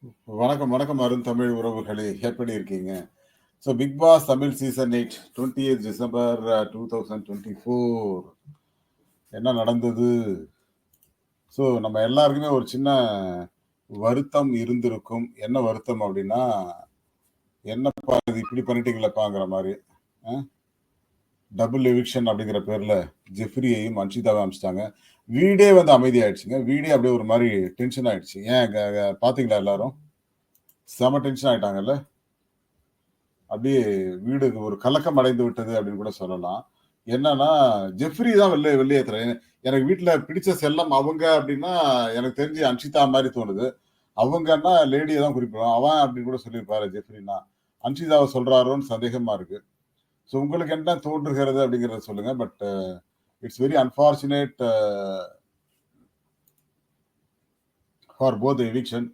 வணக்கம், வணக்கம் அருண் தமிழ் உறவுகளே! எப்படி இருக்கீங்க? So Bigg Boss Tamil season 8 20த் டிசம்பர் 2024 என்ன நடந்தது? ஸோ நம்ம எல்லாருக்குமே ஒரு சின்ன வருத்தம் இருந்திருக்கும். என்ன வருத்தம் அப்டின்னா, "என்னப்பா இது இப்படி பண்ணிட்டீங்களேப்பாங்கிற" மாரி. அ டபுள் எவிக்ஷன் அப்படிங்கிற பேர்ல ஜெஃப்ரியையும், அன்ஷிதாவையும் அனுப்பிச்சுட்டாங்க. வீடே வந்து அமைதியாயிடுச்சுங்க. வீடே அப்படியே ஒரு மாரி டென்ஷன் ஆயிடுச்சு. ஏன் க க பார்த்தீங்களா எல்லாரும்? செம டென்ஷன் ஆயிட்டாங்கல்ல? அப்படியே வீடு ஒரு கலக்கம் அடைந்து விட்டது அப்படின்னு கூட சொல்லலாம். என்னன்னா, ஜெஃப்ரி தான் வெளியேத்துறேன். எனக்கு வீட்ல பிடிச்ச செல்லம் அவங்க அப்படின்னா, எனக்கு தெரிஞ்சு அன்ஷிதா மாரி தோணுது. அவங்கன்னா லேடிய தான் குறிப்பிடுவேன். அவன் அப்படின்னு கூட சொல்லியிருப்பாரு ஜெஃப்ரின்னா. அன்ஷிதாவ சொல்றாரோன்னு சந்தேகமா இருக்கு. ஸோ உங்களுக்கு என்ன தோன்றுகிறது அப்படிங்கிறத சொல்லுங்க. But it's very unfortunate for both eviction.